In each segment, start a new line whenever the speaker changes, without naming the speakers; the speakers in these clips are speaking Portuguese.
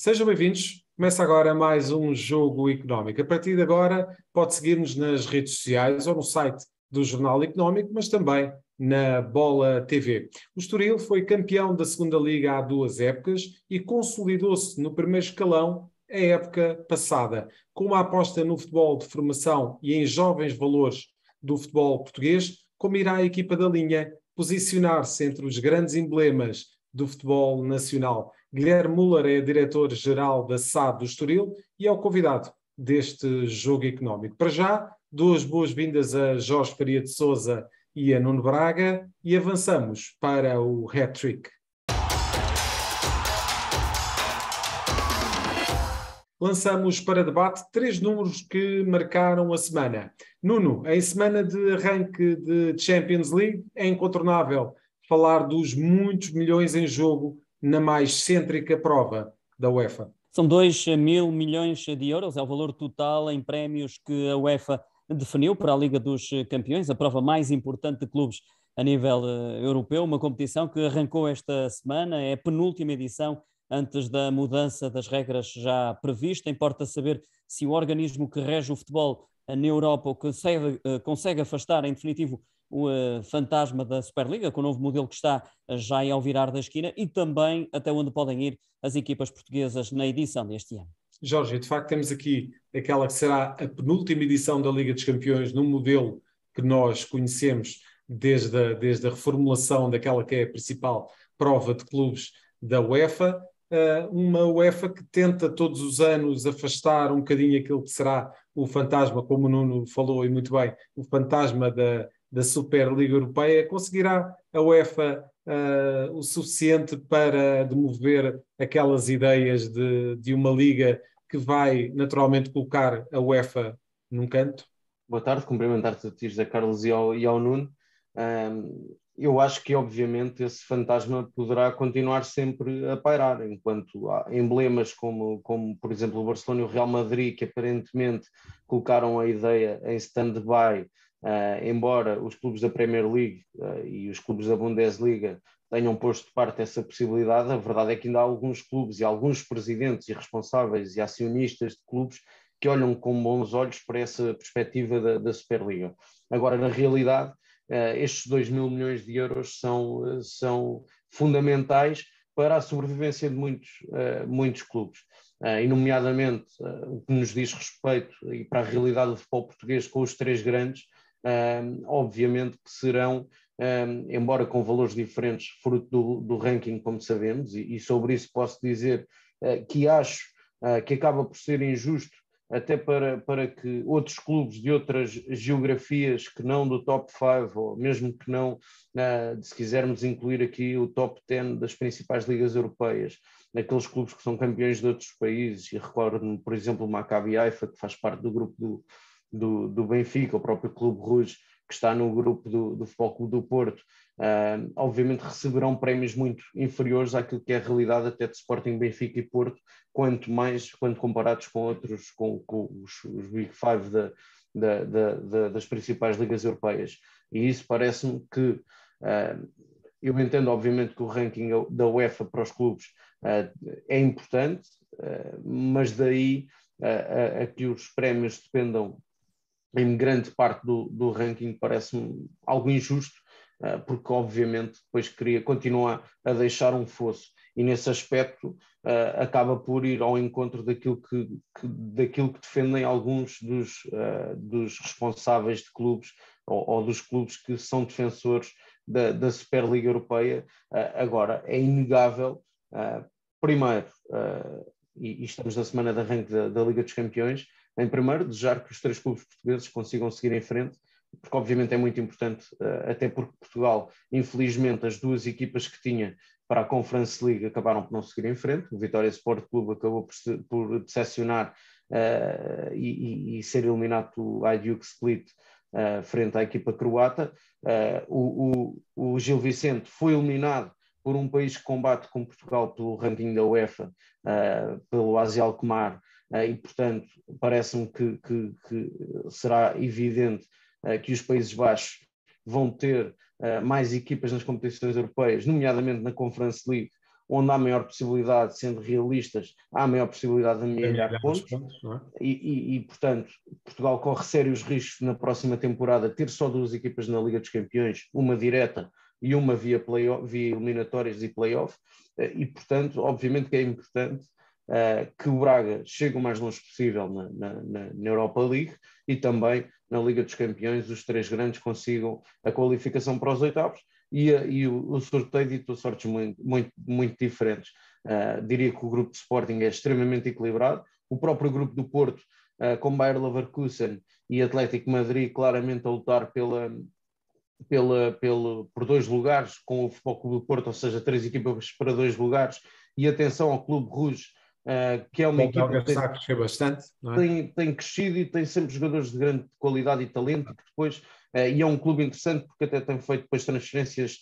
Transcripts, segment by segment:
Sejam bem-vindos. Começa agora mais um Jogo Económico. A partir de agora pode seguir-nos nas redes sociais ou no site do Jornal Económico, mas também na Bola TV. O Estoril foi campeão da Segunda Liga há 2 épocas e consolidou-se no primeiro escalão a época passada. Com uma aposta no futebol de formação e em jovens valores do futebol português, como irá a equipa da linha posicionar-se entre os grandes emblemas do futebol nacional? Guilherme Müller é diretor-geral da SAD do Estoril e é o convidado deste Jogo Económico. Para já, duas boas-vindas a Jorge Faria de Sousa e a Nuno Braga e avançamos para o hat-trick. Lançamos para debate 3 números que marcaram a semana. Nuno, em semana de arranque de Champions League, é incontornável falar dos muitos milhões em jogo na mais cêntrica prova da UEFA.
São 2.000 milhões de euros, é o valor total em prémios que a UEFA definiu para a Liga dos Campeões, a prova mais importante de clubes a nível europeu, uma competição que arrancou esta semana, é a penúltima edição antes da mudança das regras já prevista. Importa saber se o organismo que rege o futebol na Europa consegue afastar, em definitivo, o fantasma da Superliga, com o novo modelo que está já ao virar da esquina, e também até onde podem ir as equipas portuguesas na edição deste ano.
Jorge, de facto temos aqui aquela que será a penúltima edição da Liga dos Campeões num modelo que nós conhecemos desde a reformulação daquela que é a principal prova de clubes da UEFA, uma UEFA que tenta todos os anos afastar um bocadinho aquilo que será o fantasma, como o Nuno falou e muito bem, o fantasma da Superliga Europeia. Conseguirá a UEFA o suficiente para demover aquelas ideias de uma liga que vai naturalmente colocar a UEFA num canto?
Boa tarde, cumprimentar-te a ti, José Carlos, e ao Nuno. Eu acho que, obviamente, esse fantasma poderá continuar sempre a pairar, enquanto há emblemas como, por exemplo, o Barcelona e o Real Madrid, que aparentemente colocaram a ideia em stand-by, embora os clubes da Premier League e os clubes da Bundesliga tenham posto de parte essa possibilidade. A verdade é que ainda há alguns clubes e alguns presidentes e responsáveis e acionistas de clubes que olham com bons olhos para essa perspectiva da Superliga. Agora, na realidade, estes 2.000 milhões de euros são fundamentais para a sobrevivência de muitos clubes, e nomeadamente o que nos diz respeito e para a realidade do futebol português com os 3 grandes, obviamente que serão, embora com valores diferentes, fruto do ranking, como sabemos, e sobre isso posso dizer que acho que acaba por ser injusto até para que outros clubes de outras geografias que não do top 5, ou mesmo que não, se quisermos incluir aqui o top 10 das principais ligas europeias, aqueles clubes que são campeões de outros países, e recordo-me, por exemplo, o Maccabi Haifa, que faz parte do grupo do Benfica, o próprio Clube Rouge, que está no grupo do Futebol Clube do Porto, obviamente receberão prémios muito inferiores àquilo que é a realidade até de Sporting, Benfica e Porto, quanto comparados com outros, com os Big Five das principais ligas europeias. E isso parece-me que, eu entendo obviamente que o ranking da UEFA para os clubes é importante, mas daí a que os prémios dependam em grande parte do ranking parece-me algo injusto, porque obviamente depois continua a deixar um fosso, e nesse aspecto acaba por ir ao encontro daquilo que defendem alguns dos responsáveis de clubes ou dos clubes que são defensores da Superliga Europeia. Agora, é inegável, primeiro, e estamos na semana de arranque da Liga dos Campeões, em primeiro, desejar que os 3 clubes portugueses consigam seguir em frente, porque obviamente é muito importante, até porque Portugal, infelizmente, as 2 equipas que tinha para a Conference League acabaram por não seguir em frente. O Vitória Sport Clube acabou por decepcionar e ser eliminado pelo Hajduk Split frente à equipa croata. O Gil Vicente foi eliminado por um país que combate com Portugal pelo ranking da UEFA, pelo AZ Alkmaar, e portanto parece-me que será evidente que os Países Baixos vão ter mais equipas nas competições europeias, nomeadamente na Conference League, onde há maior possibilidade, sendo realistas, há maior possibilidade de amealhar pontos.
Não é?
Portanto, Portugal corre sérios riscos na próxima temporada ter só 2 equipas na Liga dos Campeões, uma direta e uma via eliminatórias e play-off, e portanto, obviamente que é importante que o Braga chegue o mais longe possível na Europa League e também na Liga dos Campeões os 3 grandes consigam a qualificação para os oitavos e o sorteio ditou sortes muito diferentes. Diria que o grupo de Sporting é extremamente equilibrado, o próprio grupo do Porto, com Bayer Leverkusen e Atlético Madrid claramente a lutar por 2 lugares, com o Futebol Clube do Porto, ou seja, 3 equipas para 2 lugares, e atenção ao Clube Rouge, que é uma equipa que
está a crescer bastante, não é?
tem crescido e tem sempre jogadores de grande qualidade e talento, e que depois, e é um clube interessante porque até tem feito depois transferências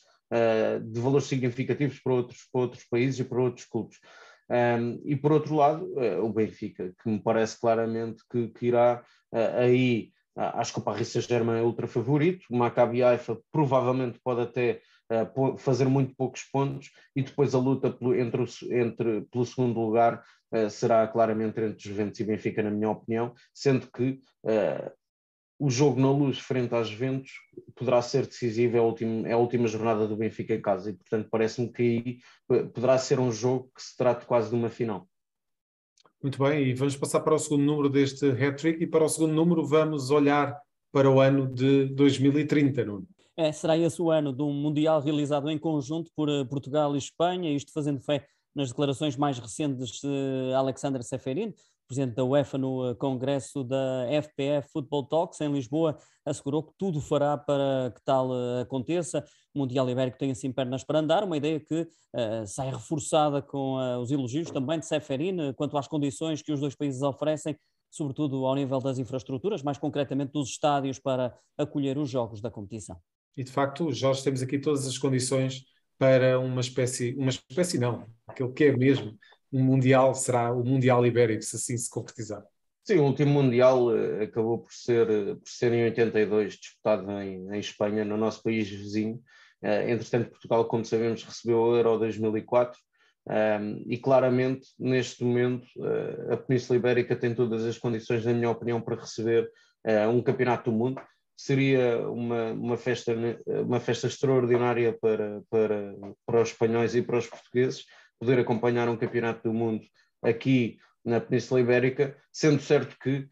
de valores significativos para outros países e para outros clubes. E por outro lado, o Benfica, que me parece claramente que irá aí. Acho que o Paris Saint-Germain é ultra favorito, o Maccabi Haifa provavelmente pode até fazer muito poucos pontos, e depois a luta pelo segundo lugar será claramente entre Juventus e Benfica, na minha opinião, sendo que o jogo na Luz frente às Juventus poderá ser decisivo, é a última jornada do Benfica em casa, e portanto parece-me que aí poderá ser um jogo que se trate quase de uma final.
Muito bem, e vamos passar para o segundo número deste hat-trick, e para o segundo número vamos olhar para o ano de 2030, Nuno.
Será esse o ano de um Mundial realizado em conjunto por Portugal e Espanha, isto fazendo fé nas declarações mais recentes de Alexander Ceferin, presidente da UEFA, no congresso da FPF Football Talks em Lisboa, assegurou que tudo fará para que tal aconteça. O Mundial Ibérico tem assim pernas para andar, uma ideia que sai reforçada com os elogios também de Ceferin quanto às condições que os 2 países oferecem, sobretudo ao nível das infraestruturas, mais concretamente dos estádios para acolher os jogos da competição.
E de facto, Jorge, temos aqui todas as condições para uma espécie não, aquilo que é mesmo um Mundial será o Mundial Ibérico, se assim se concretizar.
Sim, o último Mundial acabou por ser em 82, disputado em Espanha, no nosso país vizinho. Entretanto, Portugal, como sabemos, recebeu o Euro 2004 e claramente, neste momento, a Península Ibérica tem todas as condições, na minha opinião, para receber um campeonato do mundo. Seria uma festa extraordinária para os espanhóis e para os portugueses, poder acompanhar um campeonato do mundo aqui na Península Ibérica, sendo certo que,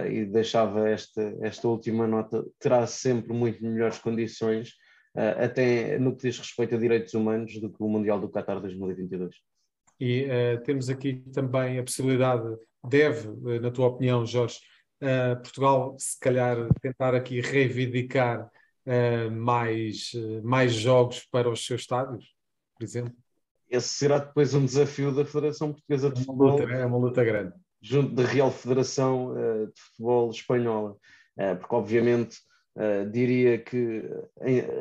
e deixava esta última nota, terá sempre muito melhores condições, até no que diz respeito a direitos humanos, do que o Mundial do Qatar 2022.
E temos aqui também a possibilidade, na tua opinião, Jorge, Portugal se calhar tentar aqui reivindicar mais jogos para os seus estádios, por exemplo?
Esse será depois um desafio da Federação Portuguesa de Futebol.
É uma luta grande.
Junto da Real Federação de Futebol Espanhola, porque obviamente diria que,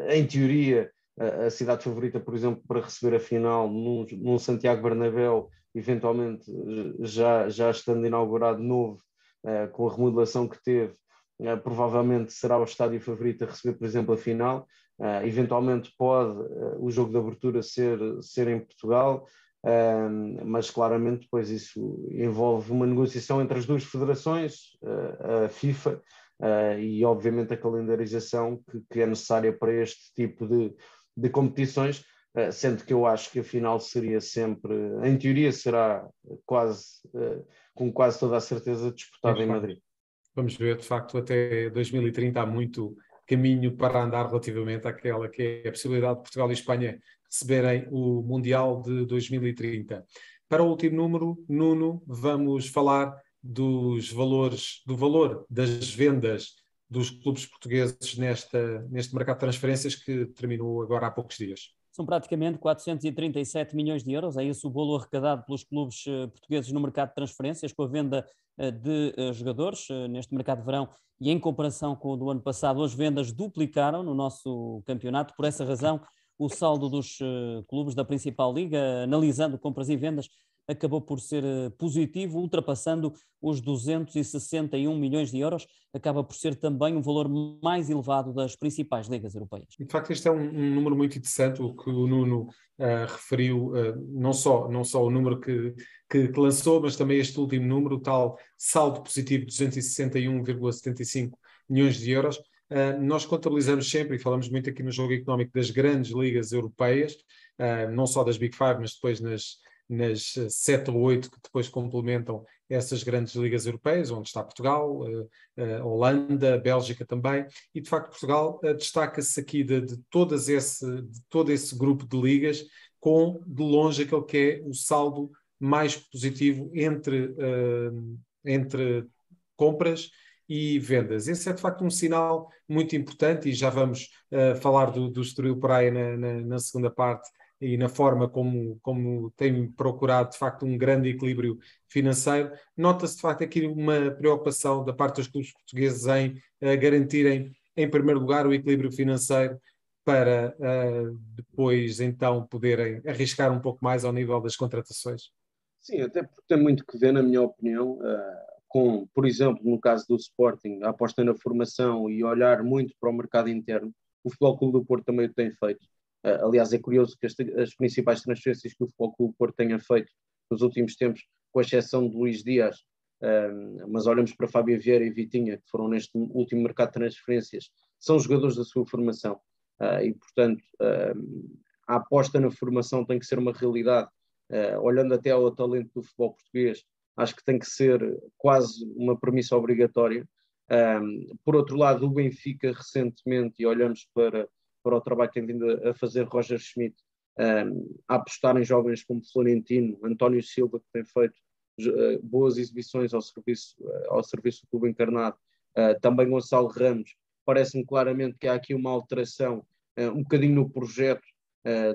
em teoria, a cidade favorita, por exemplo, para receber a final num Santiago Bernabéu, eventualmente já estando inaugurado novo, com a remodelação que teve, provavelmente será o estádio favorito a receber, por exemplo, a final. Eventualmente pode o jogo de abertura ser em Portugal, mas claramente depois isso envolve uma negociação entre as 2 federações, a FIFA e obviamente a calendarização que é necessária para este tipo de competições, sendo que eu acho que a final seria sempre, em teoria será com quase toda a certeza disputada em Madrid.
Vamos ver, de facto, até 2030 há muito caminho para andar relativamente àquela que é a possibilidade de Portugal e Espanha receberem o Mundial de 2030. Para o último número, Nuno, vamos falar do valor das vendas dos clubes portugueses neste mercado de transferências que terminou agora há poucos dias.
São praticamente 437 milhões de euros, é esse o bolo arrecadado pelos clubes portugueses no mercado de transferências, com a venda de jogadores neste mercado de verão, e em comparação com o do ano passado, as vendas duplicaram no nosso campeonato. Por essa razão, o saldo dos clubes da principal liga, analisando compras e vendas, acabou por ser positivo, ultrapassando os 261 milhões de euros, acaba por ser também um valor mais elevado das principais ligas europeias.
De facto, este é um número muito interessante, o que o Nuno referiu, não só o número que lançou, mas também este último número, o tal saldo positivo de 261,75 milhões de euros. Nós contabilizamos sempre, e falamos muito aqui no Jogo Económico, das grandes ligas europeias, não só das Big Five, mas depois nas 7 ou 8 que depois complementam essas grandes ligas europeias, onde está Portugal, Holanda, Bélgica também, e de facto Portugal destaca-se aqui de todo esse grupo de ligas com, de longe, aquele que é o saldo mais positivo entre compras e vendas. Esse é de facto um sinal muito importante, e já vamos falar do Estoril Praia na segunda parte, e na forma como tem procurado de facto um grande equilíbrio financeiro. Nota-se de facto aqui uma preocupação da parte dos clubes portugueses em garantirem em primeiro lugar o equilíbrio financeiro para depois então poderem arriscar um pouco mais ao nível das contratações.
Sim, até porque tem muito que ver, na minha opinião, com, por exemplo, no caso do Sporting, a aposta na formação e olhar muito para o mercado interno. O Futebol Clube do Porto também o tem feito. Aliás, é curioso que as principais transferências que o Futebol Clube do Porto tenha feito nos últimos tempos, com exceção de Luís Dias, mas olhamos para Fábio Vieira e Vitinha, que foram neste último mercado de transferências, são jogadores da sua formação. E, portanto, a aposta na formação tem que ser uma realidade. Olhando até ao talento do futebol português, acho que tem que ser quase uma premissa obrigatória. Por outro lado, o Benfica recentemente, e olhamos para o trabalho que tem vindo a fazer Roger Schmidt, a apostar em jovens como Florentino, António Silva, que tem feito boas exibições ao serviço do Clube Encarnado, também Gonçalo Ramos. Parece-me claramente que há aqui uma alteração um bocadinho no projeto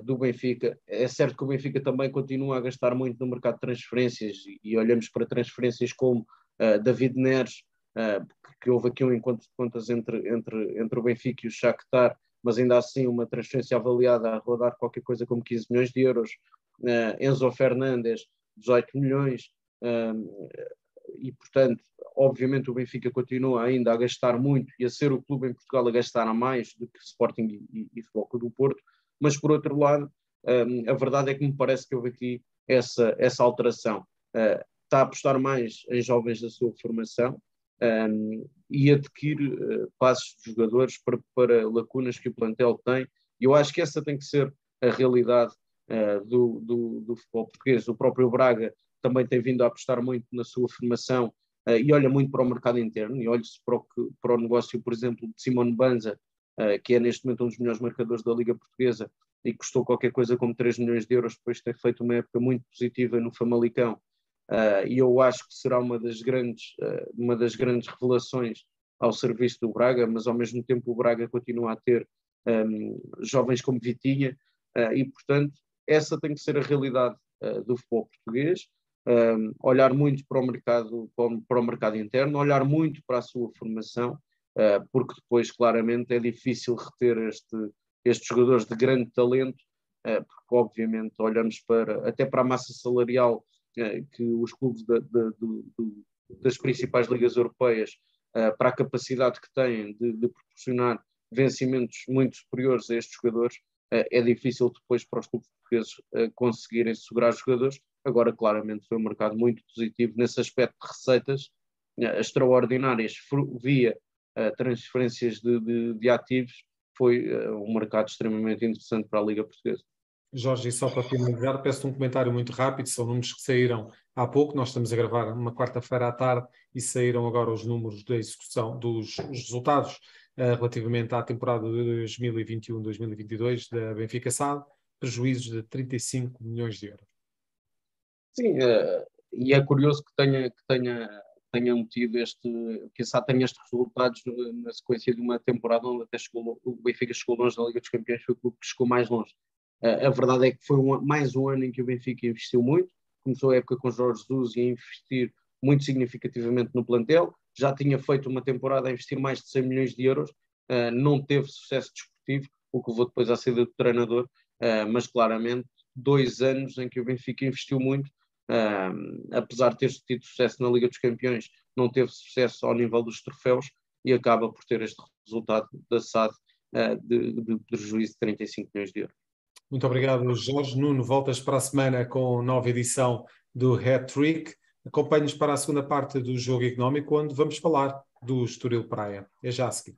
do Benfica. É certo que o Benfica também continua a gastar muito no mercado de transferências, e olhamos para transferências como David Neres, que houve aqui um encontro de contas entre o Benfica e o Shakhtar, mas ainda assim uma transferência avaliada a rodar qualquer coisa como 15 milhões de euros. Enzo Fernandes, 18 milhões, e portanto, obviamente o Benfica continua ainda a gastar muito e a ser o clube em Portugal a gastar a mais do que Sporting e Futebol Clube do Porto, mas por outro lado, a verdade é que me parece que houve aqui essa alteração. Está a apostar mais em jovens da sua formação, e adquirir passos de jogadores para lacunas que o plantel tem, e eu acho que essa tem que ser a realidade do futebol português. O próprio Braga também tem vindo a apostar muito na sua formação, e olha muito para o mercado interno, e olha-se para o negócio, por exemplo, de Simone Banza, que é neste momento um dos melhores marcadores da Liga Portuguesa, e custou qualquer coisa como 3 milhões de euros depois de ter feito uma época muito positiva no Famalicão. E eu acho que será uma das grandes revelações ao serviço do Braga, mas ao mesmo tempo o Braga continua a ter jovens como Vitinha, e portanto essa tem que ser a realidade do futebol português. Olhar muito para o mercado interno, olhar muito para a sua formação, porque depois claramente é difícil reter estes jogadores de grande talento, porque obviamente olhamos até para a massa salarial que os clubes das principais ligas europeias, para a capacidade que têm de proporcionar vencimentos muito superiores a estes jogadores, é difícil depois para os clubes portugueses conseguirem segurar jogadores. Agora, claramente, foi um mercado muito positivo nesse aspecto de receitas extraordinárias via transferências de ativos. Foi um mercado extremamente interessante para a Liga Portuguesa.
Jorge, e só para finalizar, peço um comentário muito rápido. São números que saíram há pouco. Nós estamos a gravar uma quarta-feira à tarde e saíram agora os números da execução dos resultados relativamente à temporada de 2021-2022 da Benfica SAD, prejuízos de 35 milhões de euros.
Sim, e é curioso que tenham tido que a SAD tenha estes resultados na sequência de uma temporada onde até o Benfica chegou longe da Liga dos Campeões, foi o clube que chegou mais longe. A verdade é que foi mais um ano em que o Benfica investiu muito, começou a época com Jorge Jesus e a investir muito significativamente no plantel, já tinha feito uma temporada a investir mais de 100 milhões de euros, não teve sucesso desportivo, o que levou depois à saída do treinador, mas claramente 2 anos em que o Benfica investiu muito, apesar de ter tido sucesso na Liga dos Campeões, não teve sucesso ao nível dos troféus e acaba por ter este resultado da SAD de prejuízo de 35 milhões de euros.
Muito obrigado, Jorge. Nuno, voltas para a semana com nova edição do Hat-Trick. Acompanhe-nos para a segunda parte do Jogo Económico, onde vamos falar do Estoril Praia. É já a seguir.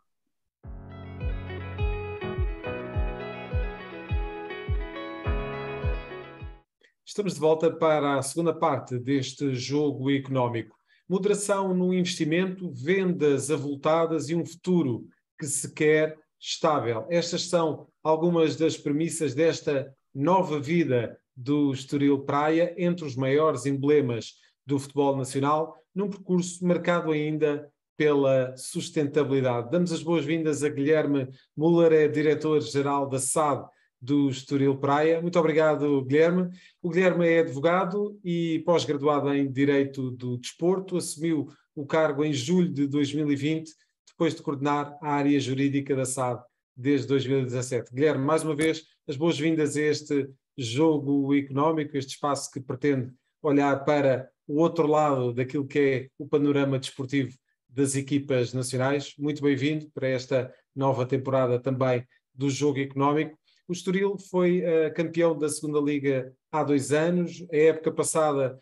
Estamos de volta para a segunda parte deste Jogo Económico. Moderação no investimento, vendas avultadas e um futuro que se quer estável. Estas são algumas das premissas desta nova vida do Estoril Praia, entre os maiores emblemas do futebol nacional, num percurso marcado ainda pela sustentabilidade. Damos as boas-vindas a Guilherme Müller, é diretor-geral da SAD do Estoril Praia. Muito obrigado, Guilherme. O Guilherme é advogado e pós-graduado em Direito do Desporto, assumiu o cargo em julho de 2020, depois de coordenar a área jurídica da SAD desde 2017. Guilherme, mais uma vez, as boas-vindas a este Jogo Económico, este espaço que pretende olhar para o outro lado daquilo que é o panorama desportivo das equipas nacionais. Muito bem-vindo para esta nova temporada também do Jogo Económico. O Estoril foi campeão da segunda Liga há 2 anos. A época passada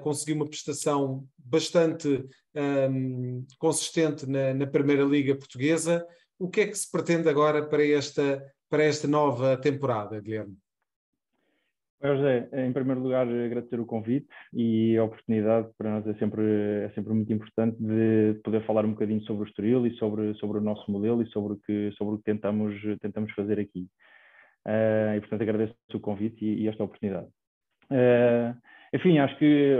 conseguiu uma prestação bastante consistente na Primeira Liga Portuguesa. O que é que se pretende agora para esta nova temporada, Guilherme?
José, em primeiro lugar, agradecer o convite e a oportunidade. Para nós é sempre muito importante de poder falar um bocadinho sobre o Estoril e sobre o nosso modelo e sobre o que tentamos fazer aqui. E, portanto, agradeço o convite e esta oportunidade. Enfim, acho que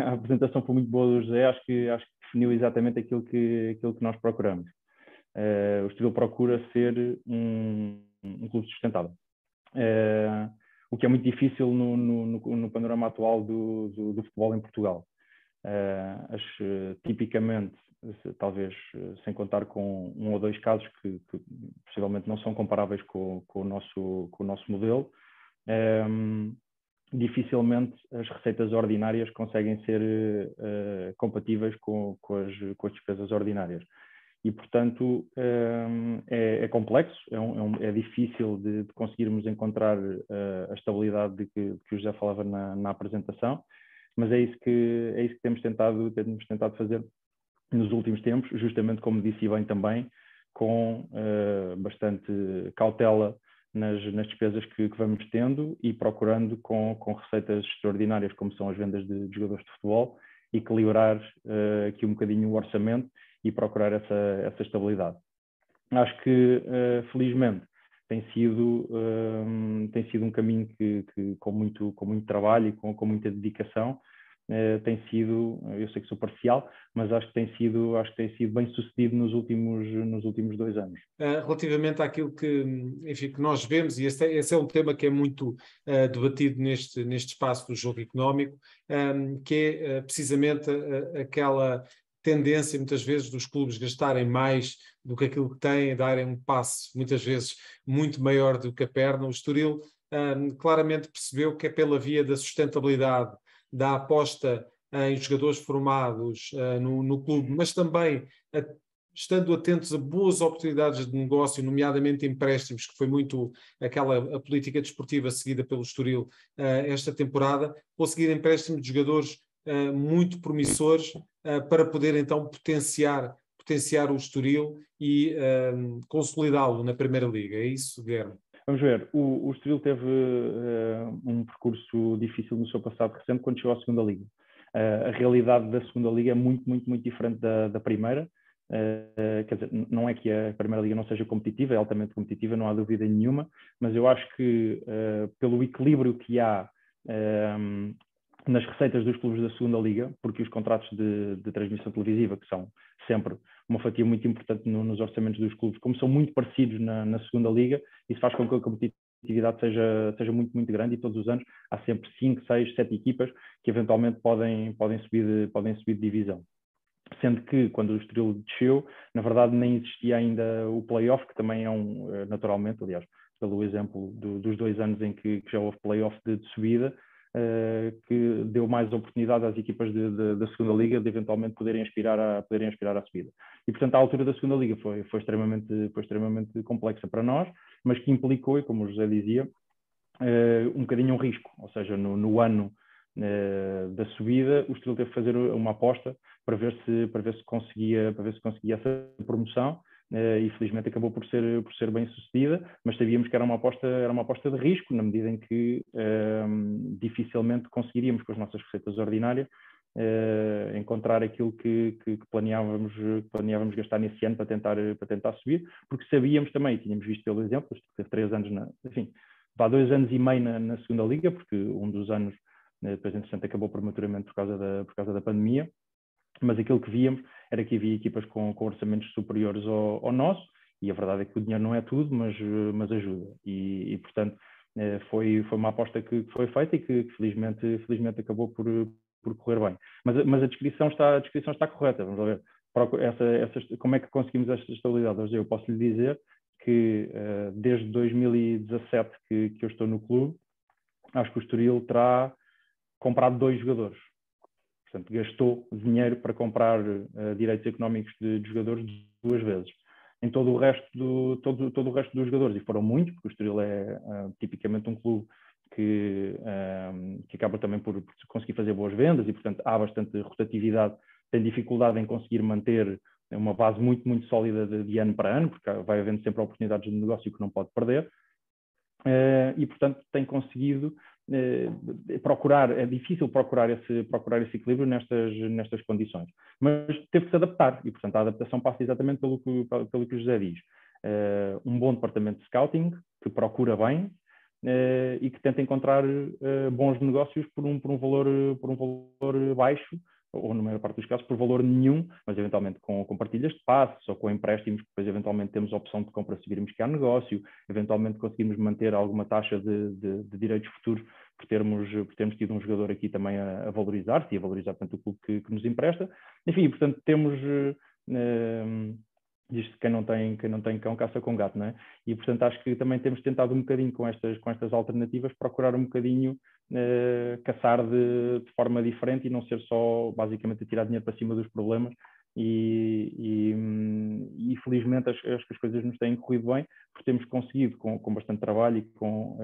a apresentação foi muito boa do José, acho que definiu exatamente aquilo que nós procuramos. O Estoril procura ser um clube sustentável. O que é muito difícil no panorama atual do futebol em Portugal. Tipicamente, talvez sem contar com 1 ou 2 casos que possivelmente não são comparáveis com o nosso modelo, dificilmente as receitas ordinárias conseguem ser compatíveis com as despesas ordinárias. E, portanto, é complexo, é difícil de conseguirmos encontrar a estabilidade de que o José falava na apresentação, mas é isso que temos tentado fazer nos últimos tempos, justamente como disse bem também, com bastante cautela nas despesas que vamos tendo e procurando com receitas extraordinárias, como são as vendas de jogadores de futebol, equilibrar aqui um bocadinho o orçamento e procurar essa estabilidade. Acho que, felizmente, tem sido um caminho que com muito trabalho e com muita dedicação, tem sido, eu sei que sou parcial, mas acho que tem sido bem sucedido nos últimos 2 anos.
Relativamente àquilo que nós vemos, e esse é um tema que é muito debatido neste espaço do Jogo Económico, que é precisamente aquela tendência, muitas vezes, dos clubes gastarem mais do que aquilo que têm, darem um passo, muitas vezes, muito maior do que a perna. O Estoril claramente percebeu que é pela via da sustentabilidade, da aposta em jogadores formados no clube, mas também estando atentos a boas oportunidades de negócio, nomeadamente empréstimos, que foi muito a política desportiva seguida pelo Estoril esta temporada, conseguir empréstimos de jogadores muito promissores para poder então potenciar o Estoril e consolidá-lo na Primeira Liga. É isso, Guilherme?
Vamos ver, o Estoril teve um percurso difícil no seu passado recente quando chegou à segunda Liga. A realidade da segunda Liga é muito, muito, muito diferente da primeira. Quer dizer, não é que a Primeira Liga não seja competitiva, é altamente competitiva, não há dúvida nenhuma, mas eu acho que pelo equilíbrio que há nas receitas dos clubes da segunda Liga, porque os contratos de transmissão televisiva, que são sempre uma fatia muito importante nos orçamentos dos clubes, como são muito parecidos na segunda Liga, isso faz com que a competitividade seja muito, muito grande, e todos os anos há sempre 5, 6, 7 equipas que eventualmente podem subir de divisão. Sendo que, quando o Estoril desceu, na verdade nem existia ainda o play-off, que também é naturalmente, aliás, pelo exemplo dos 2 anos em que já houve play-off de subida, que deu mais oportunidade às equipas da segunda liga de eventualmente poderem aspirar à subida. E, portanto, a altura da segunda liga foi extremamente complexa para nós, mas que implicou, e como o José dizia, um bocadinho um risco, ou seja, no ano da subida, o Estoril teve que fazer uma aposta para ver se conseguia essa promoção, e felizmente acabou por ser bem sucedida, mas sabíamos que era uma aposta de risco, na medida em que dificilmente conseguiríamos com as nossas receitas ordinárias encontrar aquilo que planeávamos gastar nesse ano para tentar subir, porque sabíamos também, tínhamos visto pelo exemplo, teve 3 anos, há 2 anos e meio na segunda liga, porque um dos anos depois entretanto acabou prematuramente por causa da pandemia, mas aquilo que víamos era que havia equipas com orçamentos superiores ao nosso, e a verdade é que o dinheiro não é tudo, mas ajuda, e portanto foi uma aposta que foi feita e que felizmente acabou por correr bem. Mas a descrição está correta, vamos ver. Como é que conseguimos esta estabilidade? Eu posso lhe dizer que desde 2017 que eu estou no clube, acho que o Estoril terá comprado 2 jogadores. Portanto, gastou dinheiro para comprar direitos económicos de jogadores 2 vezes. Em todo o resto dos jogadores, e foram muitos, porque o Estoril é tipicamente um clube que acaba também por conseguir fazer boas vendas e, portanto, há bastante rotatividade, tem dificuldade em conseguir manter uma base muito, muito sólida de ano para ano, porque vai havendo sempre oportunidades de negócio que não pode perder, e, portanto, tem conseguido procurar, é difícil procurar esse equilíbrio nestas condições, mas teve que se adaptar, e, portanto, a adaptação passa exatamente pelo que o José diz. Um bom departamento de scouting, que procura bem, e que tenta encontrar bons negócios por um valor baixo, ou na maior parte dos casos por valor nenhum, mas eventualmente com partilhas de passes ou com empréstimos, que depois eventualmente temos a opção de compra se virmos que há negócio, eventualmente conseguimos manter alguma taxa de direitos futuros por termos tido um jogador aqui também a valorizar-se e a valorizar tanto o clube que nos empresta. Enfim, portanto, temos... diz-se que quem não tem cão caça com gato, não é? E, portanto, acho que também temos tentado um bocadinho com estas alternativas procurar um bocadinho caçar de forma diferente e não ser só basicamente a tirar dinheiro para cima dos problemas, e felizmente acho que as coisas nos têm corrido bem, porque temos conseguido com bastante trabalho e com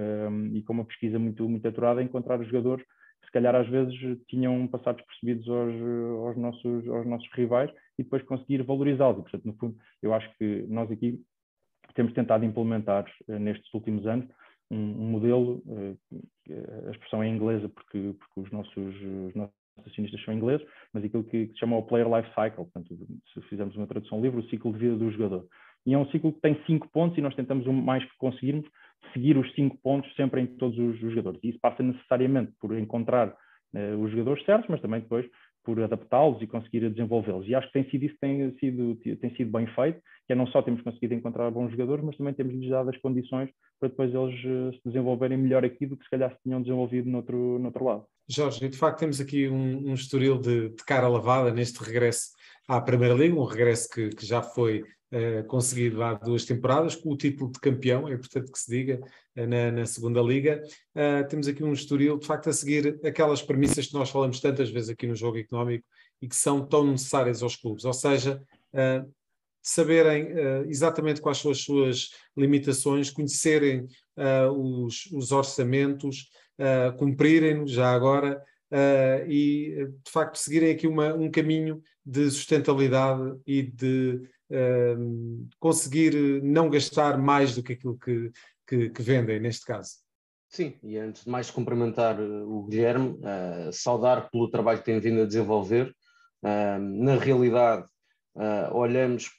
uma pesquisa muito, muito aturada encontrar os jogadores que se calhar às vezes tinham passado despercebidos aos nossos rivais, e depois conseguir valorizá-los. E, portanto, no fundo, eu acho que nós aqui temos tentado implementar nestes últimos anos um modelo, a expressão é inglesa porque os nossos acionistas são ingleses, mas aquilo que se chama o Player Life Cycle, portanto, se fizermos uma tradução livre, o ciclo de vida do jogador. E é um ciclo que tem 5 pontos e nós tentamos o mais que conseguirmos seguir os 5 pontos sempre em todos os jogadores. E isso passa necessariamente por encontrar os jogadores certos, mas também depois por adaptá-los e conseguir desenvolvê-los. E acho que isso tem sido bem feito, que é não só temos conseguido encontrar bons jogadores, mas também temos-lhes dado as condições para depois eles se desenvolverem melhor aqui do que se calhar se tinham desenvolvido no outro lado.
Jorge, e de facto temos aqui um Estoril de cara lavada neste regresso à Primeira Liga, um regresso que já foi conseguido há 2 temporadas, com o título de campeão, é importante que se diga, na Segunda Liga. Temos aqui um Estoril, de facto, a seguir aquelas premissas que nós falamos tantas vezes aqui no Jogo Económico e que são tão necessárias aos clubes, ou seja, saberem exatamente quais são as suas limitações, conhecerem os orçamentos, cumprirem-nos já agora, e de facto seguirem aqui um caminho de sustentabilidade e de conseguir não gastar mais do que aquilo que vendem neste caso.
Sim, e antes de mais cumprimentar o Guilherme, saudar pelo trabalho que tem vindo a desenvolver. Na realidade, olhamos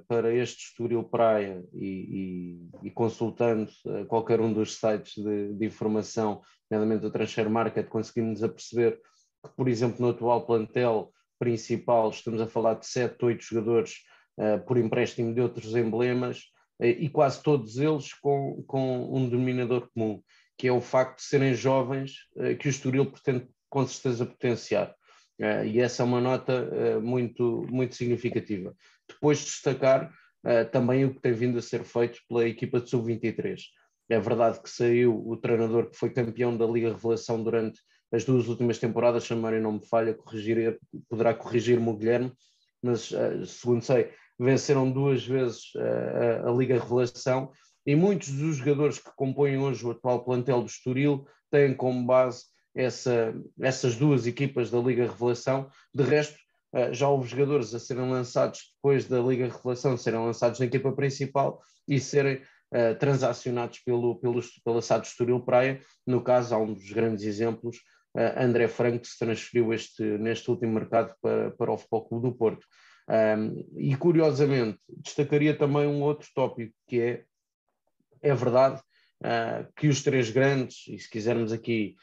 para este Estoril Praia e consultando qualquer um dos sites de informação, nomeadamente o Transfer Market, conseguimos aperceber que, por exemplo, no atual plantel principal estamos a falar de 7, 8 jogadores por empréstimo de outros emblemas, e quase todos eles com um denominador comum, que é o facto de serem jovens, que o Estoril pretende com certeza potenciar. E essa é uma nota muito, muito significativa. Depois de destacar também o que tem vindo a ser feito pela equipa de Sub-23. É verdade que saiu o treinador que foi campeão da Liga Revelação durante as 2 últimas temporadas, se a memória não me falha, poderá corrigir-me o Guilherme, mas segundo sei, venceram 2 vezes a Liga Revelação, e muitos dos jogadores que compõem hoje o atual plantel do Estoril têm como base essas 2 equipas da Liga Revelação. De resto, já houve jogadores a serem lançados depois da Liga Revelação, serem lançados na equipa principal e serem transacionados pela SAD Estoril Praia. No caso, há um dos grandes exemplos, André Franco, que se transferiu neste último mercado para o Futebol Clube do Porto. E curiosamente, destacaria também um outro tópico, que é verdade que os 3 grandes, e se quisermos aqui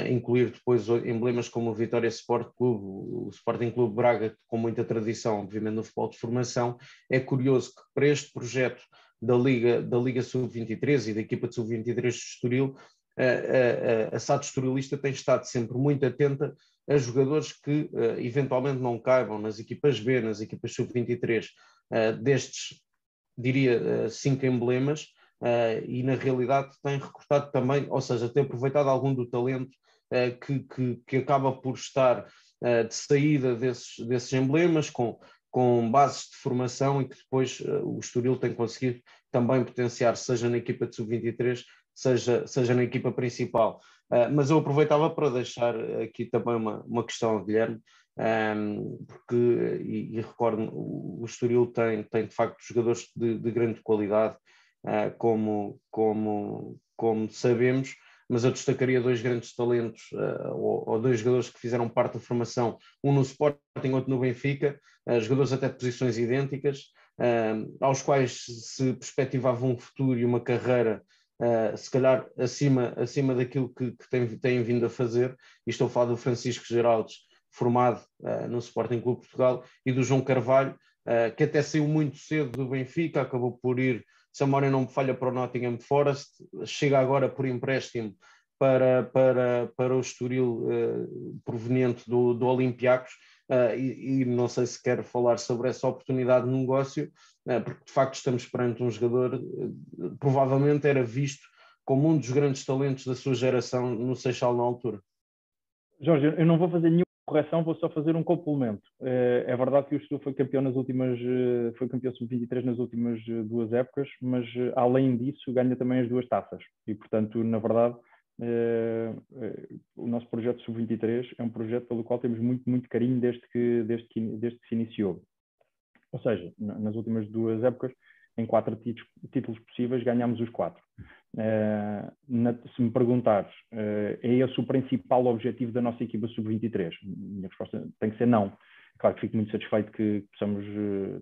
incluir depois emblemas como o Vitória Sport Clube, o Sporting Clube Braga, com muita tradição, obviamente, no futebol de formação, é curioso que para este projeto da Liga Sub-23 e da equipa de Sub-23 de Estoril, a SAD Estorilista tem estado sempre muito atenta a jogadores que eventualmente não caibam nas equipas B, nas equipas Sub-23, destes, diria, 5 emblemas, e na realidade tem recrutado também, ou seja, tem aproveitado algum do talento que acaba por estar de saída desses emblemas, com bases de formação, e que depois o Estoril tem conseguido também potenciar, seja na equipa de Sub-23, seja na equipa principal. Mas eu aproveitava para deixar aqui também uma questão ao Guilherme, porque, e recordo, o Estoril tem de facto jogadores de grande qualidade, como sabemos, mas eu destacaria 2 grandes talentos, ou 2 jogadores que fizeram parte da formação, um no Sporting, outro no Benfica, jogadores até de posições idênticas, aos quais se perspectivava um futuro e uma carreira se calhar acima daquilo que têm vindo a fazer, e estou a falar do Francisco Geraldes, formado no Sporting Clube Portugal, e do João Carvalho, que até saiu muito cedo do Benfica, acabou por ir, se a memória não me falha, para o Nottingham Forest, chega agora por empréstimo para o Estoril, proveniente do Olympiacos, e não sei se quer falar sobre essa oportunidade de negócio, porque de facto estamos perante um jogador, provavelmente era visto como um dos grandes talentos da sua geração no Seixal na altura.
Jorge, eu não vou fazer nenhuma correção, vou só fazer um complemento. É verdade que o Estoril foi campeão foi campeão sub-23 nas últimas 2 épocas, mas além disso ganha também as 2 taças, e portanto, na verdade, o nosso projeto sub-23 é um projeto pelo qual temos muito, muito carinho desde que se iniciou. Ou seja, nas últimas 2 épocas, em 4 títulos possíveis, ganhámos os 4. Se me perguntares, é esse o principal objetivo da nossa equipa sub-23? Minha resposta tem que ser não. Claro que fico muito satisfeito que possamos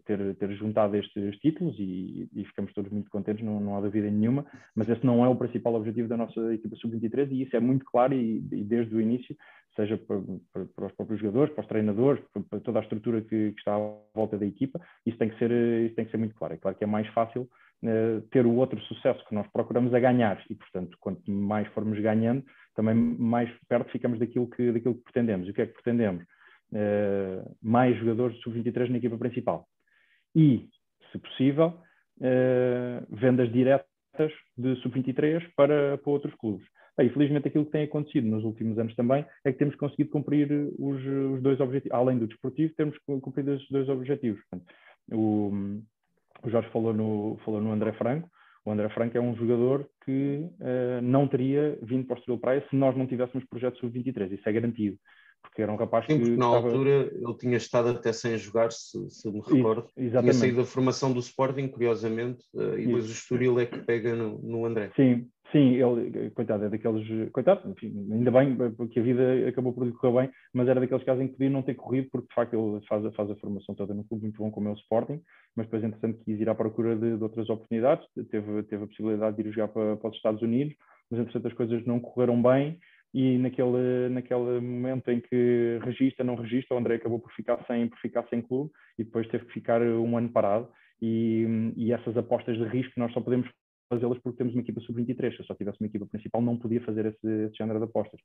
ter juntado estes títulos, e ficamos todos muito contentes, não há dúvida nenhuma, mas esse não é o principal objetivo da nossa equipa sub-23, e isso é muito claro, e desde o início, seja para os próprios jogadores, para os treinadores, para toda a estrutura que está à volta da equipa, isso tem que ser muito claro. É claro que é mais fácil ter o outro sucesso que nós procuramos a ganhar, e portanto, quanto mais formos ganhando, também mais perto ficamos daquilo que pretendemos. E o que é que pretendemos? Mais jogadores de sub-23 na equipa principal e, se possível, vendas diretas de sub-23 para outros clubes. E felizmente aquilo que tem acontecido nos últimos anos também é que temos conseguido cumprir os 2 objetivos, além do desportivo, temos cumprido esses 2 objetivos. Portanto, o Jorge falou no André Franco. O André Franco é um jogador que não teria vindo para o Estoril Praia se nós não tivéssemos projeto sub-23, isso é garantido, porque era um rapaz que
na altura ele tinha estado até sem jogar, se me recordo.
Exatamente.
Tinha saído da formação do Sporting, curiosamente, e depois o Estoril é que pega no André.
Sim, ele, coitado, é daqueles... Coitado, enfim, ainda bem, porque a vida acabou por lhe correr bem, mas era daqueles casos em que podia não ter corrido, porque de facto ele faz a formação toda no clube muito bom, como é o Sporting, mas depois, entretanto, quis ir à procura de outras oportunidades, teve a possibilidade de ir jogar para os Estados Unidos, mas entretanto as coisas não correram bem, e naquele momento em que não registra, o André acabou por ficar sem clube, e depois teve que ficar um ano parado, e essas apostas de risco nós só podemos fazê-las porque temos uma equipa sub-23. Se eu só tivesse uma equipa principal, não podia fazer esse género de apostas.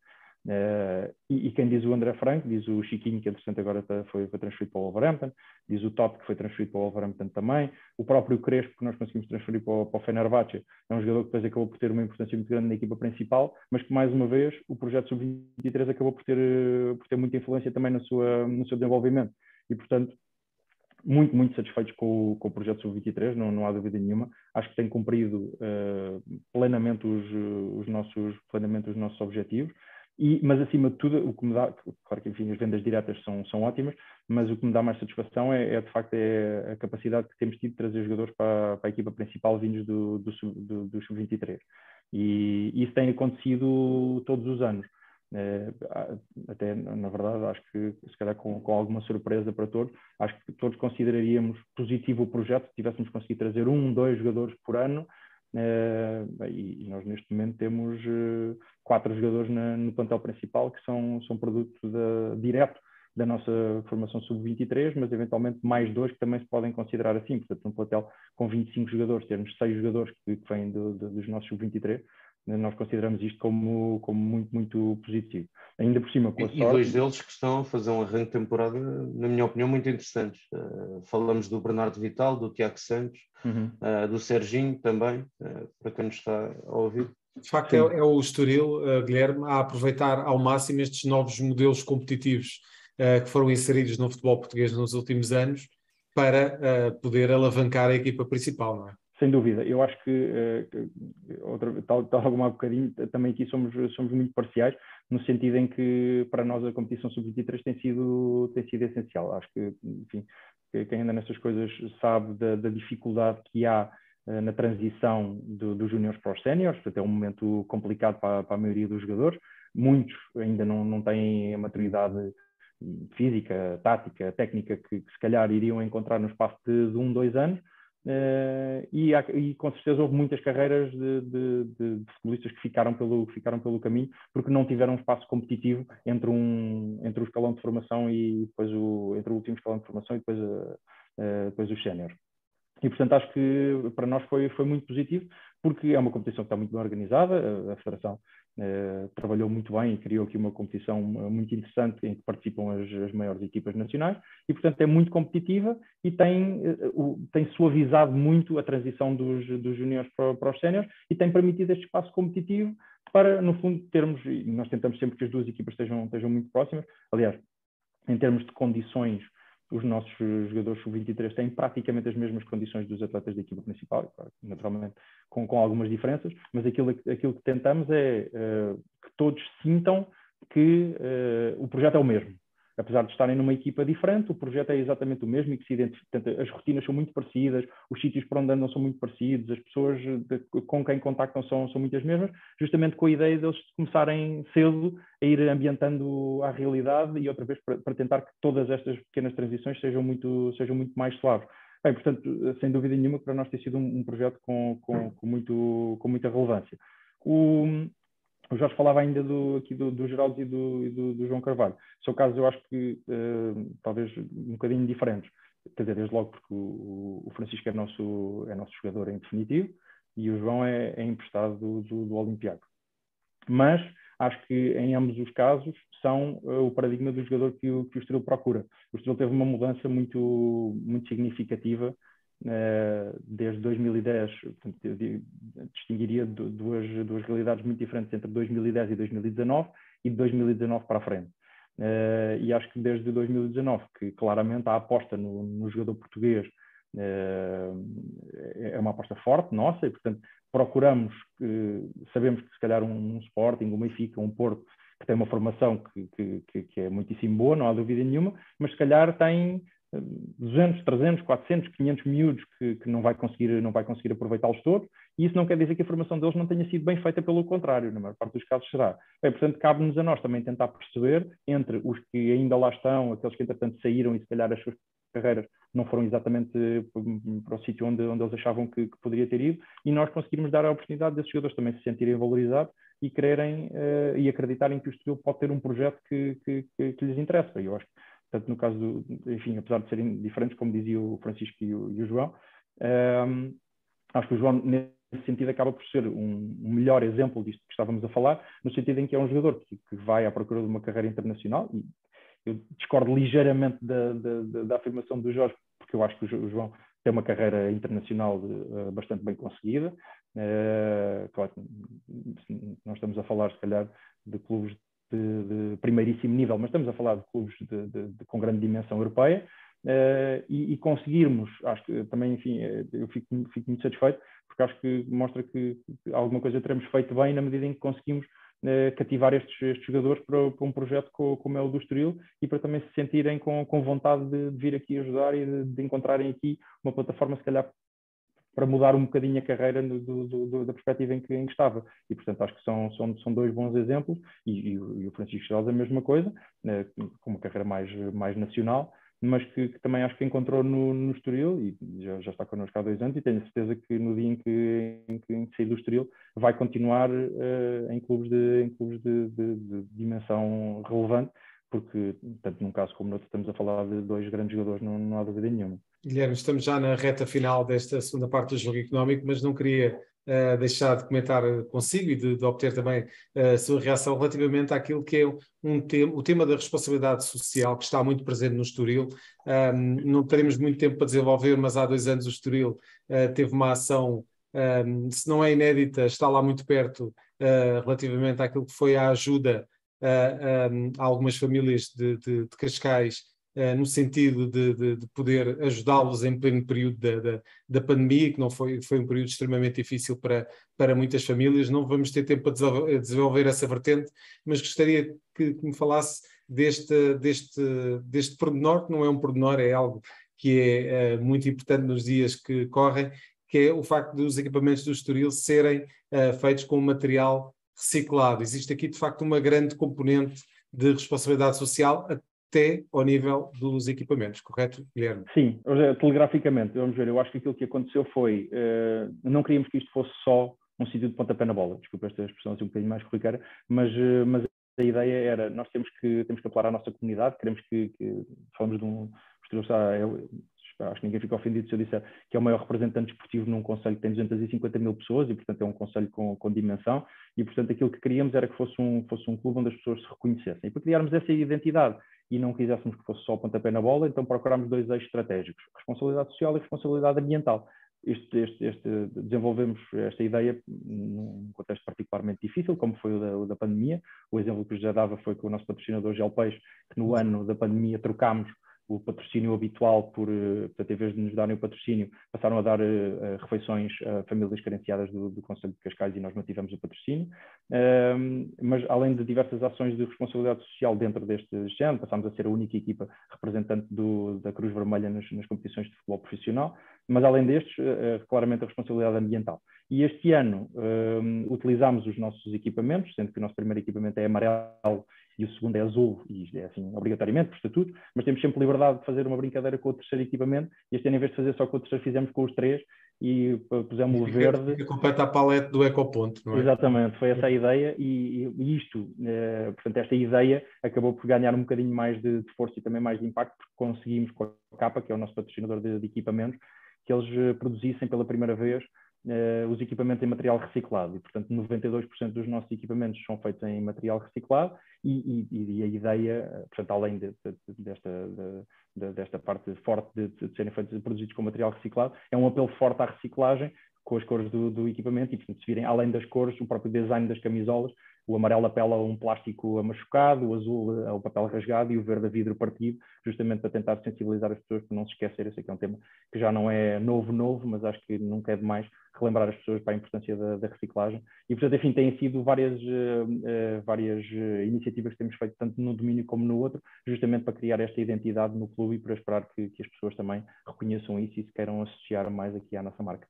E quem diz o André Franco, diz o Chiquinho, que entretanto agora foi transferido para o Wolverhampton, diz o Totti, que foi transferido para o Wolverhampton também, o próprio Crespo, que nós conseguimos transferir para o Fenerbahçe, é um jogador que depois acabou por ter uma importância muito grande na equipa principal, mas que mais uma vez o projeto sub-23 acabou por ter muita influência também no seu desenvolvimento. E portanto, muito, muito satisfeitos com o projeto sub-23, não há dúvida nenhuma. Acho que tem cumprido plenamente os nossos objetivos. Mas acima de tudo, o que me dá, claro que enfim, as vendas diretas são ótimas, mas o que me dá mais satisfação é de facto a capacidade que temos tido de trazer jogadores para a equipa principal vindos do sub-23. E isso tem acontecido todos os anos. Até, na verdade, acho que se calhar com alguma surpresa para todos, acho que todos consideraríamos positivo o projeto se tivéssemos conseguido trazer 2 jogadores por ano, e nós neste momento temos 4 jogadores no plantel principal que são produto direto da nossa formação sub-23, mas eventualmente mais 2 que também se podem considerar assim. Portanto, num plantel com 25 jogadores, termos 6 jogadores que vêm dos nossos sub-23, nós consideramos isto como muito, muito positivo. Ainda por cima, com a sorte...
E 2 deles que estão a fazer um arranque de temporada, na minha opinião, muito interessantes. Falamos do Bernardo Vital, do Tiago Santos, do Serginho também, para quem nos está a ouvir.
De facto, é o Estoril, Guilherme, a aproveitar ao máximo estes novos modelos competitivos que foram inseridos no futebol português nos últimos anos para poder alavancar a equipa principal, não é?
Sem dúvida. Eu acho que, tal como há bocadinho, também aqui somos muito parciais, no sentido em que, para nós, a competição sub-23 tem sido essencial. Acho que, enfim, quem anda nessas coisas sabe da dificuldade que há na transição dos júniores para os séniores. Portanto, é um momento complicado para a maioria dos jogadores. Muitos ainda não têm a maturidade física, tática, técnica que se calhar iriam encontrar no espaço de 2 anos. E com certeza houve muitas carreiras de futebolistas que ficaram pelo caminho porque não tiveram um espaço competitivo entre o escalão de formação e depois entre o último escalão de formação e depois os séniores. E, portanto, acho que para nós foi muito positivo, porque é uma competição que está muito bem organizada. A Federação trabalhou muito bem e criou aqui uma competição muito interessante em que participam as maiores equipas nacionais e, portanto, é muito competitiva e tem suavizado muito a transição dos juniores para os séniores e tem permitido este espaço competitivo para, no fundo, e nós tentamos sempre que as 2 equipas estejam muito próximas. Aliás, em termos de condições, os nossos jogadores sub-23 têm praticamente as mesmas condições dos atletas da equipa principal, naturalmente com algumas diferenças, mas aquilo que tentamos é que todos sintam que o projeto é o mesmo. Apesar de estarem numa equipa diferente, o projeto é exatamente o mesmo e que se identifica. As rotinas são muito parecidas, os sítios por onde andam são muito parecidos, as pessoas com quem contactam são muitas mesmas, justamente com a ideia deles começarem cedo a ir ambientando à realidade e outra vez para tentar que todas estas pequenas transições sejam muito mais suaves. Bem, portanto, sem dúvida nenhuma, para nós tem sido um projeto com muita relevância. O Jorge falava ainda do Geraldo e do João Carvalho. No seu caso, eu acho que talvez um bocadinho diferentes. Quer dizer, desde logo porque o Francisco é nosso jogador em definitivo e o João é emprestado do Olympiacos. Mas acho que em ambos os casos são o paradigma do jogador que o Estoril procura. O Estoril teve uma mudança muito, muito significativa desde 2010. Portanto, eu distinguiria duas realidades muito diferentes entre 2010 e 2019 e de 2019 para a frente. E acho que desde 2019 que claramente a aposta no jogador português é uma aposta forte nossa e, portanto, sabemos que se calhar um Sporting, um Benfica, um Porto, que tem uma formação que é muitíssimo boa, não há dúvida nenhuma, mas se calhar tem 200, 300, 400, 500 miúdos que não vai conseguir aproveitá-los todos, e isso não quer dizer que a formação deles não tenha sido bem feita, pelo contrário, na maior parte dos casos será. Bem, portanto, cabe-nos a nós também tentar perceber, entre os que ainda lá estão, aqueles que entretanto saíram e se calhar as suas carreiras não foram exatamente para o sítio onde eles achavam que poderia ter ido, e nós conseguirmos dar a oportunidade desses jogadores também se sentirem valorizados e quererem e acreditarem que o Estoril pode ter um projeto que lhes interessa. E eu acho que, tanto no caso enfim, apesar de serem diferentes, como dizia o Francisco e o João, acho que o João, nesse sentido acaba por ser um melhor exemplo disto que estávamos a falar, no sentido em que é um jogador que vai à procura de uma carreira internacional, e eu discordo ligeiramente da afirmação do Jorge, porque eu acho que o João tem uma carreira internacional bastante bem conseguida. Claro, nós estamos a falar, se calhar, de clubes de primeiríssimo nível, mas estamos a falar de clubes com grande dimensão europeia, e conseguirmos, acho que também, enfim, eu fico muito satisfeito, porque acho que mostra que alguma coisa teremos feito bem na medida em que conseguimos cativar estes jogadores para um projeto como é o do Estoril, e para também se sentirem com vontade de vir aqui ajudar e de encontrarem aqui uma plataforma, se calhar, para mudar um bocadinho a carreira da perspectiva em que estava. E, portanto, acho que são dois bons exemplos, e o Francisco Gerais a mesma coisa, com uma carreira mais nacional, mas que também acho que encontrou no Estoril, e já está connosco há 2 anos, e tenho certeza que no dia em que sair do Estoril vai continuar em clubes de dimensão relevante, porque, tanto num caso como no outro, estamos a falar de 2 grandes jogadores, não há dúvida nenhuma.
Guilherme, estamos já na reta final desta segunda parte do Jogo Económico, mas não queria deixar de comentar consigo e de obter também a sua reação relativamente àquilo que é o tema da responsabilidade social, que está muito presente no Estoril. Não teremos muito tempo para desenvolver, mas há 2 anos o Estoril teve uma ação, se não é inédita, está lá muito perto, relativamente àquilo que foi a ajuda a algumas famílias de Cascais, no sentido de poder ajudá-los em pleno período da pandemia, que não foi um período extremamente difícil para muitas famílias. Não vamos ter tempo para desenvolver essa vertente, mas gostaria que me falasse deste pormenor, que não é um pormenor, é algo que é muito importante nos dias que correm, que é o facto dos equipamentos do Estoril serem feitos com material reciclado. Existe aqui, de facto, uma grande componente de responsabilidade social, até ao nível dos equipamentos, correto, Guilherme?
Sim, telegraficamente, vamos ver, eu acho que aquilo que aconteceu foi, não queríamos que isto fosse só um sítio de pontapé na bola, desculpa esta expressão assim um bocadinho mais corriqueira, mas a ideia era, nós temos que apelar à nossa comunidade, queremos que falamos de acho que ninguém fica ofendido se eu disser que é o maior representante desportivo num concelho que tem 250 mil pessoas, e portanto é um concelho com dimensão, e portanto aquilo que queríamos era que fosse um clube onde as pessoas se reconhecessem, e para criarmos essa identidade e não quiséssemos que fosse só o pontapé na bola, então procurámos 2 eixos estratégicos, responsabilidade social e responsabilidade ambiental. Desenvolvemos esta ideia num contexto particularmente difícil, como foi o da pandemia. O exemplo que já dava foi com o nosso patrocinador Gelpeixe, que no ano da pandemia trocámos o patrocínio habitual portanto, em vez de nos darem o patrocínio, passaram a dar refeições a famílias carenciadas do Concelho de Cascais, e nós mantivemos o patrocínio. Mas além de diversas ações de responsabilidade social dentro deste género, passámos a ser a única equipa representante da Cruz Vermelha nas competições de futebol profissional, mas além destes, claramente a responsabilidade ambiental. E este ano utilizámos os nossos equipamentos, sendo que o nosso primeiro equipamento é amarelo e o segundo é azul, e é assim obrigatoriamente por estatuto, mas temos sempre liberdade de fazer uma brincadeira com o terceiro equipamento, e este ano, em vez de fazer só com o terceiro, fizemos com os 3 e pusemos o verde.
Fica completa a palete do ecoponto, não é?
Exatamente, foi essa a ideia, e isto, portanto, esta ideia acabou por ganhar um bocadinho mais de força e também mais de impacto, porque conseguimos com a Capa, que é o nosso patrocinador de equipamentos, que eles produzissem pela primeira vez os equipamentos em material reciclado, e portanto 92% dos nossos equipamentos são feitos em material reciclado, e a ideia, portanto, além desta parte forte de serem feitos, produzidos com material reciclado, é um apelo forte à reciclagem com as cores do equipamento, e portanto se virem além das cores, o próprio design das camisolas, o amarelo apela a um plástico machucado, o azul ao papel rasgado e o verde a vidro partido, justamente para tentar sensibilizar as pessoas para não se esquecer. Esse aqui é um tema que já não é novo, mas acho que nunca é demais relembrar as pessoas para a importância da reciclagem. E, portanto, enfim, têm sido várias iniciativas que temos feito, tanto num domínio como no outro, justamente para criar esta identidade no clube e para esperar que as pessoas também reconheçam isso e se queiram associar mais aqui à nossa marca.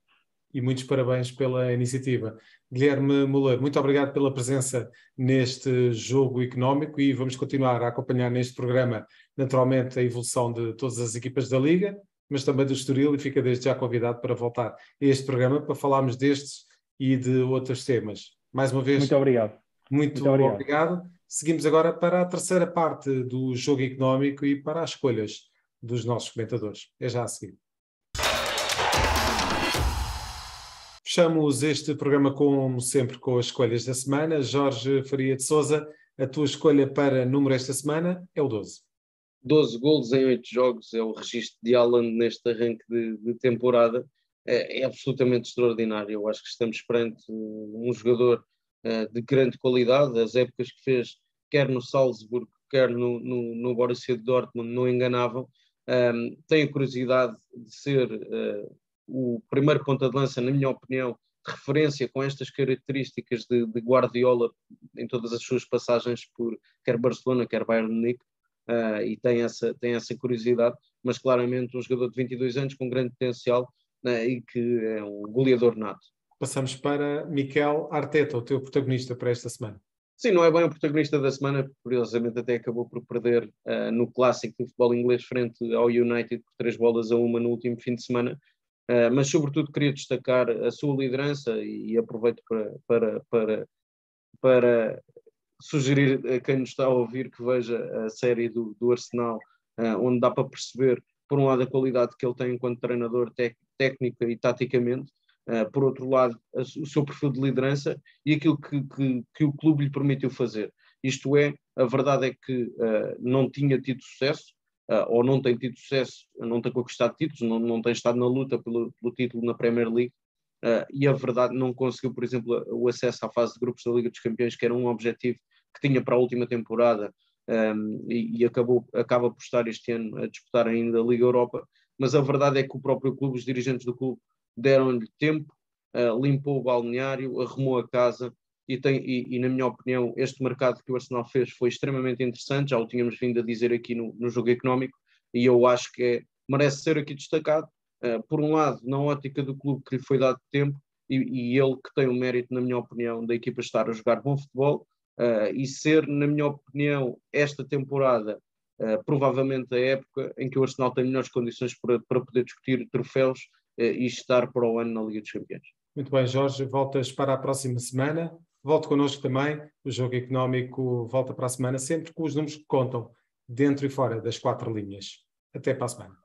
E muitos parabéns pela iniciativa. Guilherme Moleiro, muito obrigado pela presença neste Jogo Económico, e vamos continuar a acompanhar neste programa, naturalmente, a evolução de todas as equipas da Liga, mas também do Estoril, e fica desde já convidado para voltar a este programa para falarmos destes e de outros temas. Mais uma vez,
muito obrigado.
Muito obrigado. Seguimos agora para a terceira parte do Jogo Económico e para as escolhas dos nossos comentadores. É já a seguir. Fechamos este programa, como sempre, com as escolhas da semana. Jorge Faria de Sousa, a tua escolha para número esta semana é o 12.
12 golos em 8 jogos é o registro de Haaland neste arranque de temporada. É absolutamente extraordinário. Eu acho que estamos perante um jogador de grande qualidade. As épocas que fez, quer no Salzburgo, quer no Borussia Dortmund, não enganavam. Tenho curiosidade de ser o primeiro ponta de lança, na minha opinião, de referência com estas características de Guardiola em todas as suas passagens por quer Barcelona, quer Bayern de Munique. E tem essa curiosidade, mas claramente um jogador de 22 anos com grande potencial e que é um goleador nato.
Passamos para Mikel Arteta, o teu protagonista para esta semana.
Sim, não é bem o protagonista da semana, curiosamente até acabou por perder no clássico do futebol inglês frente ao United por 3-1 no último fim de semana, mas sobretudo queria destacar a sua liderança e aproveito para sugerir a quem nos está a ouvir que veja a série do Arsenal, onde dá para perceber, por um lado, a qualidade que ele tem enquanto treinador técnica e taticamente, por outro lado, o seu perfil de liderança e aquilo que o clube lhe permitiu fazer. Isto é, a verdade é que não tinha tido sucesso, ou não tem tido sucesso, não tem conquistado títulos, não tem estado na luta pelo título na Premier League, e a verdade não conseguiu, por exemplo, o acesso à fase de grupos da Liga dos Campeões, que era um objetivo que tinha para a última temporada, e acaba por estar este ano a disputar ainda a Liga Europa, mas a verdade é que o próprio clube, os dirigentes do clube deram-lhe tempo, limpou o balneário, arrumou a casa e na minha opinião este mercado que o Arsenal fez foi extremamente interessante, já o tínhamos vindo a dizer aqui no Jogo Económico, e eu acho que merece ser aqui destacado, por um lado na ótica do clube que lhe foi dado tempo e ele que tem o mérito, na minha opinião, da equipa estar a jogar bom futebol, e ser, na minha opinião, esta temporada provavelmente a época em que o Arsenal tem melhores condições para poder discutir troféus e estar para o ano na Liga dos Campeões.
Muito bem, Jorge, voltas para a próxima semana. Volte connosco também. O Jogo Económico volta para a semana, sempre com os números que contam, dentro e fora das 4 linhas. Até para a semana.